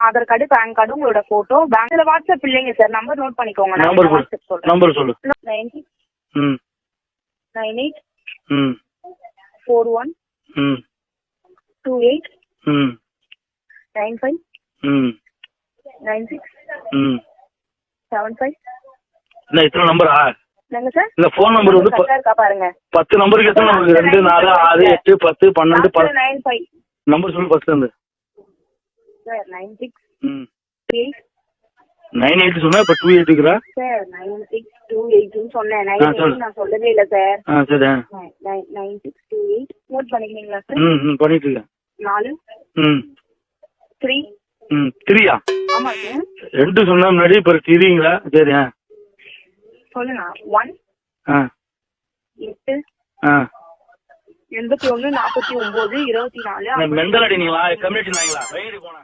Aadhaar card, pan card, உங்களோட photo, பேங்க்ல WhatsApp இல்லைங்க சார். நம்பர் நோட் பண்ணிக்கோங்க. நம்பர் வாட்ஸ்அப் சொல்றேன். நம்பர் சொல்லு. 96 ம் 98 ம் 41 ம் 28 ம் 95 ம் 96 ம் 75. என்ன இத்தனை நம்பரா? என்னங்க சார்? இந்த ஃபோன் நம்பர் வந்து கரெக்டா இருக்கா பாருங்க. 10 நம்பருக்கு எத்தனை நம்பர்? 2 4 6 8 10 12 95 நம்பர் சொல்லு ஃபர்ஸ்ட் இருந்து. சார் 96 ம் 28 98 சொன்னா இப்ப 28 இருக்குறா சார். 96 28 சொன்னேன். 98 நான் சொல்லவே இல்ல சார். சரி 96 28 நோட் பண்ணிக்கிறீங்களா சார்? ம் பண்ணிட்டு இருக்கேன். 4 ம் 3 ம் 3யா? ஆமா சார். 2 சொன்னா முன்னாடி இப்ப 3ங்களா? சரி சொல்லுங்க. 1 ஆ 8 ஆ 81 49 24. மெண்டல் அடி நீங்களா? கம்யூனிட்டி நாங்களா? போனா